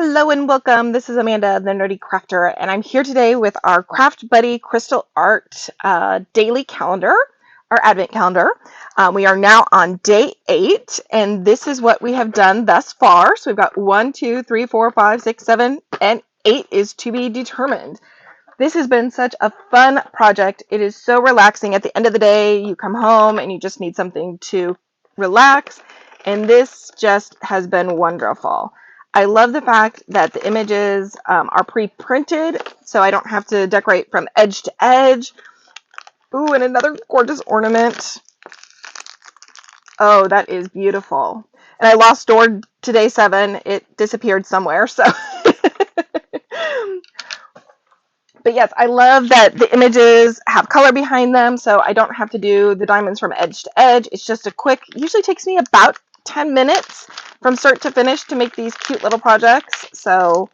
Hello and welcome. This is Amanda, the Nerdy Crafter, and I'm here today with our Craft Buddy Crystal Art daily calendar, our advent calendar. We are now on day 8, and this is what we have done thus far. So we've got 1, 2, 3, 4, 5, 6, 7, and 8 is to be determined. This has been such a fun project. It is so relaxing. At the end of the day, you come home and you just need something to relax, and this just has been wonderful. I love the fact that the images are pre-printed, so I don't have to decorate from edge to edge. Ooh, and another gorgeous ornament. Oh, that is beautiful. And I lost door to day 7. It disappeared somewhere, so. But yes, I love that the images have color behind them, so I don't have to do the diamonds from edge to edge. It's just a quick, usually takes me about 10 minutes from start to finish to make these cute little projects. So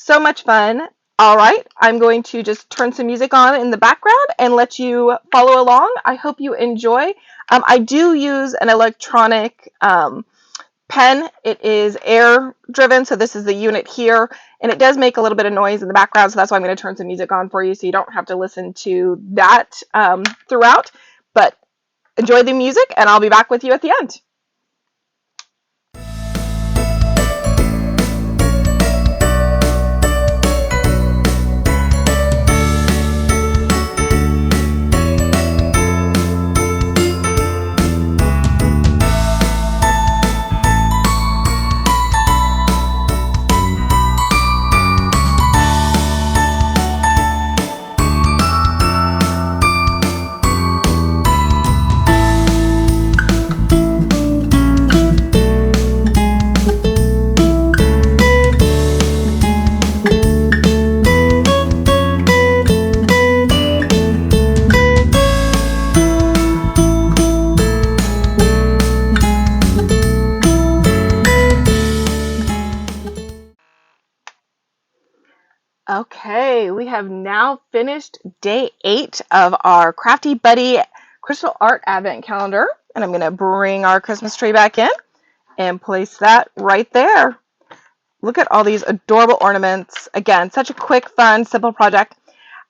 much fun. All right, I'm going to just turn some music on in the background and let you follow along. I hope you enjoy. I do use an electronic pen. It is air driven, so this is the unit here, and it does make a little bit of noise in the background, so that's why I'm going to turn some music on for you so you don't have to listen to that throughout. But enjoy the music, and I'll be back with you at the end. Okay, we have now finished day 8 of our Crafty Buddy Crystal Art Advent Calendar, and I'm going to bring our Christmas tree back in and place that right there. Look at all these adorable ornaments. Again, such a quick, fun, simple project.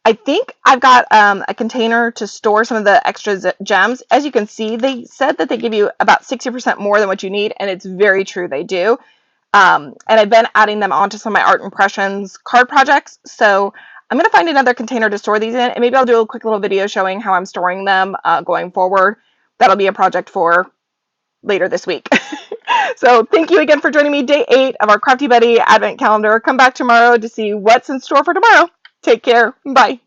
I think I've got a container to store some of the extra gems. As you can see, they said that they give you about 60% more than what you need, and it's very true, they do. And I've been adding them onto some of my art impressions card projects. So I'm going to find another container to store these in, and maybe I'll do a quick little video showing how I'm storing them going forward. That'll be a project for later this week. So thank you again for joining me, day 8 of our Crafty Buddy Advent Calendar. Come back tomorrow to see what's in store for tomorrow. Take care. Bye.